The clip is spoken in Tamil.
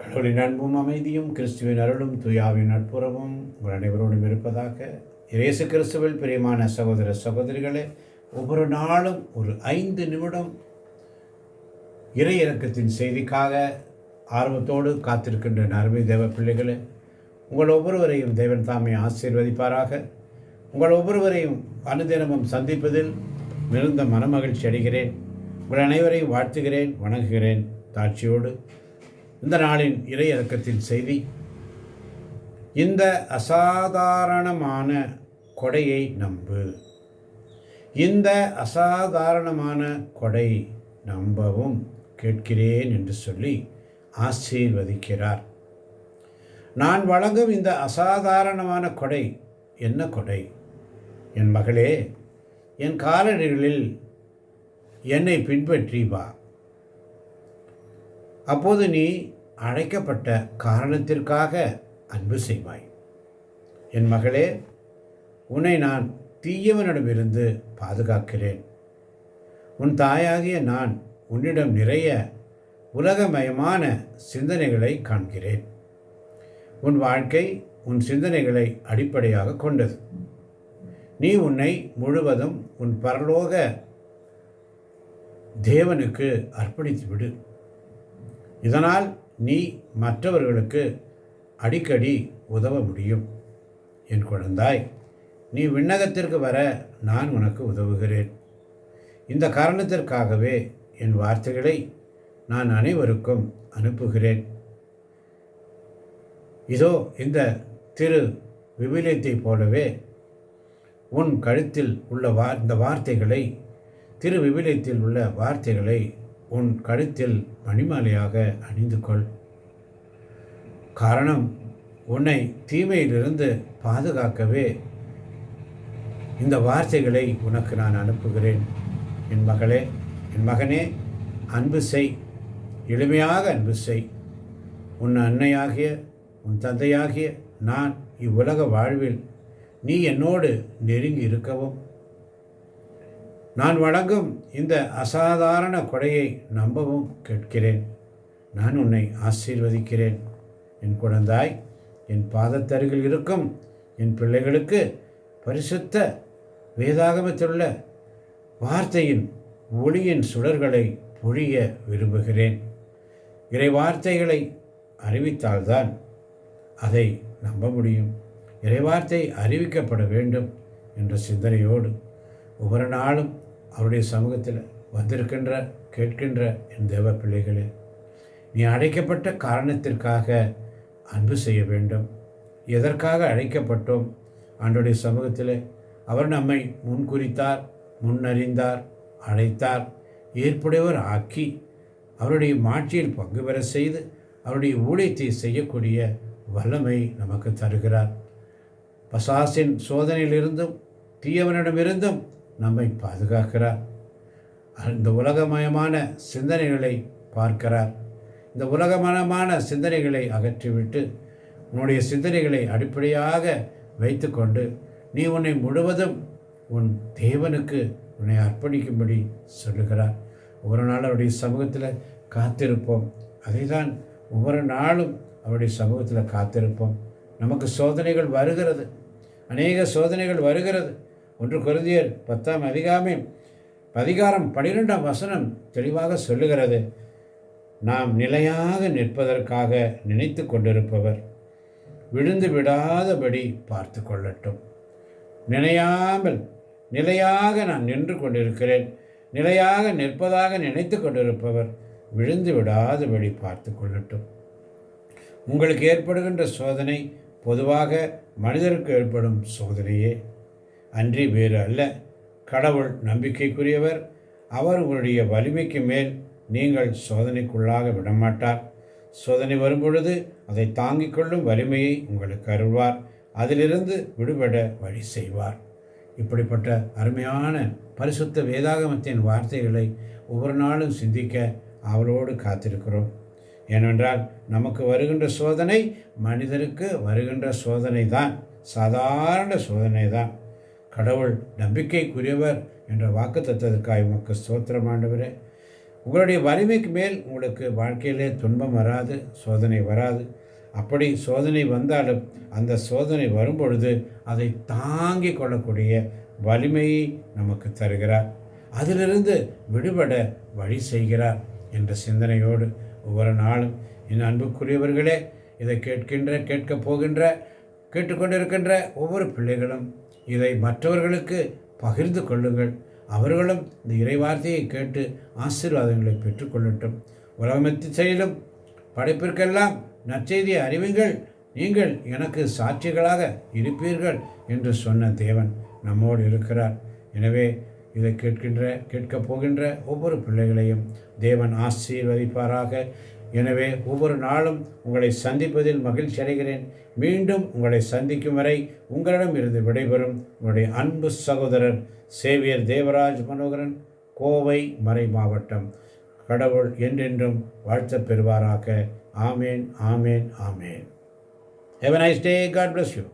கடவுளின் அன்பும் அமைதியும் கிறிஸ்துவின் அருளும் துயாவின் நட்புறவும் உங்கள் அனைவரோடும் இருப்பதாக. இயேசு கிறிஸ்துவில் பிரியமான சகோதர சகோதரிகளே, ஒவ்வொரு நாளும் ஒரு 5 நிமிடம் இறை இறக்கத்தின் செய்திக்காக ஆர்வத்தோடு காத்திருக்கின்ற அருமை தேவ பிள்ளைகளே, உங்கள் ஒவ்வொருவரையும் தேவன் தாமே ஆசீர்வதிப்பாராக. உங்கள் ஒவ்வொருவரையும் அனுதினமும் சந்திப்பதில் மிகுந்த மனமகிழ்ச்சி அடைகிறேன். உங்கள் அனைவரையும் வாழ்த்துகிறேன், வணங்குகிறேன் தாட்சியோடு. இந்த நாளின் இறை இறக்கத்தின் செய்தி, இந்த அசாதாரணமான கொடையை நம்பு. இந்த அசாதாரணமான கொடை நம்பவும் கேட்கிறேன் என்று சொல்லி ஆசீர்வதிக்கிறார். நான் வழங்கும் இந்த அசாதாரணமான கொடை என்ன கொடை? என் மகளே, என் காலடிகளில் என்னை பின்பற்றி வா. அப்போது நீ அழைக்கப்பட்ட காரணத்திற்காக அன்பு செய்வாய். என் மகளே, உன்னை நான் தீயவனிடமிருந்து பாதுகாக்கிறேன். உன் தாயாகிய நான் உன்னிடம் நிறைய உலகமயமான சிந்தனைகளை காண்கிறேன். உன் வாழ்க்கை உன் சிந்தனைகளை அடிப்படையாக கொண்டது. நீ உன்னை முழுவதும் உன் பரலோக தேவனுக்கு அர்ப்பணித்து விடு. இதனால் நீ மற்றவர்களுக்கு அடிக்கடி உதவ முடியும். என் குழந்தாய், நீ விண்ணகத்திற்கு வர நான் உனக்கு உதவுகிறேன். இந்த காரணத்திற்காகவே என் வார்த்தைகளை நான் அனைவருக்கும் அனுப்புகிறேன். இதோ இந்த திரு விவிலியத்தைப் போலவே உன் கழுத்தில் உள்ள இந்த வார்த்தைகளை, திரு விவிலியத்தில் உள்ள வார்த்தைகளை உன் கழுத்தில் மணிமாலையாக அணிந்து கொள். காரணம், உன்னை தீமையிலிருந்து பாதுகாக்கவே இந்த வார்த்தைகளை உனக்கு நான் அனுப்புகிறேன். என் மகளே, என் மகனே, அன்பு செய், எளிமையாக அன்பு செய். உன் அன்னையாகிய உன் தந்தையாகிய நான் இவ்வுலக வாழ்வில் நீ என்னோடு நெருங்கி இருக்கவும், நான் வழங்கும் இந்த அசாதாரண கொடையை நம்பவும் கேட்கிறேன். நான் உன்னை ஆசீர்வதிக்கிறேன். என் குழந்தாய், என் பாதத்தருகில் இருக்கும் என் பிள்ளைகளுக்கு பரிசுத்த வேதாகமத்திலுள்ள வார்த்தையின் ஒளியின் சுடர்களை பொழிய விரும்புகிறேன். இறை வார்த்தைகளை அறிவித்தால்தான் அதை நம்ப முடியும். இறைவார்த்தை அறிவிக்கப்பட வேண்டும் என்ற சிந்தனையோடு ஒவ்வொரு நாளும் அவருடைய சமூகத்தில் வந்திருக்கின்ற கேட்கின்ற என் தேவ பிள்ளைகளே, நீ அழைக்கப்பட்ட காரணத்திற்காக அன்பு செய்ய வேண்டும். எதற்காக அழைக்கப்பட்டோம்? ஆண்டவருடைய சமூகத்தில் அவர் நம்மை முன்குறித்தார், முன்னறிந்தார், அழைத்தார், ஏற்புடையவர் ஆக்கி அவருடைய மாட்சியில் பங்கு பெற செய்து அவருடைய ஊழியத்தை செய்யக்கூடிய வல்லமை நமக்கு தருகிறார். பசாசின் சோதனையிலிருந்தும் தீயவனிடமிருந்தும் நம்மை பாதுகாக்கிறார். இந்த உலகமயமான சிந்தனைகளை பார்க்கிறார். இந்த உலகமயமான சிந்தனைகளை அகற்றிவிட்டு உன்னுடைய சிந்தனைகளை அடிப்படையாக வைத்து கொண்டு நீ உன்னை முழுவதும் உன் தேவனுக்கு உன்னை அர்ப்பணிக்கும்படி சொல்லுகிறார். ஒவ்வொரு நாளும் அவருடைய சமூகத்தில் காத்திருப்போம். அதை தான் ஒவ்வொரு நாளும் அவருடைய சமூகத்தில் காத்திருப்போம். நமக்கு சோதனைகள் வருகிறது, அநேக சோதனைகள் வருகிறது. 1 கொரிந்தியர் 10ஆம் அதிகாரம் 12ஆம் வசனம் தெளிவாக சொல்லுகிறது, நாம் நிலையாக நிற்பதற்காக நினைத்து கொண்டிருப்பவர் விழுந்து விடாதபடி பார்த்து கொள்ளட்டும். நிலையாக நான் நின்று கொண்டிருக்கிறேன், நிலையாக நிற்பதாக நினைத்து கொண்டிருப்பவர் விழுந்து விடாதபடி பார்த்து கொள்ளட்டும். உங்களுக்கு ஏற்படுகின்ற சோதனை பொதுவாக மனிதருக்கு ஏற்படும் சோதனையே அன்றி வேறு அல்ல. கடவுள் நம்பிக்கைக்குரியவர். அவர் உங்களுடைய வலிமைக்கு மேல் நீங்கள் சோதனைக்குள்ளாக விடமாட்டார். சோதனை வரும்பொழுது அதை தாங்கிக் கொள்ளும் வலிமையை உங்களுக்கு அருள்வார். அதிலிருந்து விடுபட வழி செய்வார். இப்படிப்பட்ட அருமையான பரிசுத்த வேதாகமத்தின் வார்த்தைகளை ஒவ்வொரு நாளும் சிந்திக்க அவளோடு காத்திருக்கிறோம். ஏனென்றால் நமக்கு வருகின்ற சோதனை மனிதருக்கு வருகின்ற சோதனை தான், சாதாரண சோதனை தான். கடவுள் நம்பிக்கைக்குரியவர் என்ற வாக்குத்தத்தத்துக்காய் உமக்கு ஸ்தோத்திரம் ஆண்டவரே. உங்களுடைய வலிமைக்கு மேல் உங்களுக்கு வாழ்க்கையிலே துன்பம் வராது, சோதனை வராது. அப்படி சோதனை வந்தாலும் அந்த சோதனை வரும்பொழுது அதை தாங்கிக் கொள்ளக்கூடிய வலிமையை நமக்கு தருகிறார். அதிலிருந்து விடுபட வழி செய்கிறார் என்ற சிந்தனையோடு ஒவ்வொரு நாளும் என் அன்புக்குரியவர்களே, இதை கேட்கப் போகின்ற கேட்டுக்கொண்டிருக்கின்ற ஒவ்வொரு பிள்ளைகளும் இதை மற்றவர்களுக்கு பகிர்ந்து கொள்ளுங்கள். அவர்களும் இந்த இறைவார்த்தையை கேட்டு ஆசீர்வாதங்களை பெற்றுக்கொள்ளட்டும். உலகமெத்தி செயலும் படைப்பிற்கெல்லாம் நற்செய்தியை அறிவுங்கள், நீங்கள் எனக்கு சாட்சிகளாக இருப்பீர்கள் என்று சொன்ன தேவன் நம்மோடு இருக்கிறார். எனவே இதை கேட்கப் போகின்ற ஒவ்வொரு பிள்ளைகளையும் தேவன் ஆசீர்வதிப்பாராக. எனவே ஒவ்வொரு நாளும் உங்களை சந்திப்பதில் மகிழ்ச்சி அடைகிறேன். மீண்டும் உங்களை சந்திக்கும் வரை உங்களிடம் இருந்து விடைபெறும் உங்களுடைய அன்பு சகோதரர் சேவியர் தேவராஜ் மனோகரன், கோவை மறை மாவட்டம். கடவுள் என்றென்றும் வாழ்த்தப் பெறுவாராக. ஆமேன், ஆமேன், ஆமேன். Have a nice day. God bless you.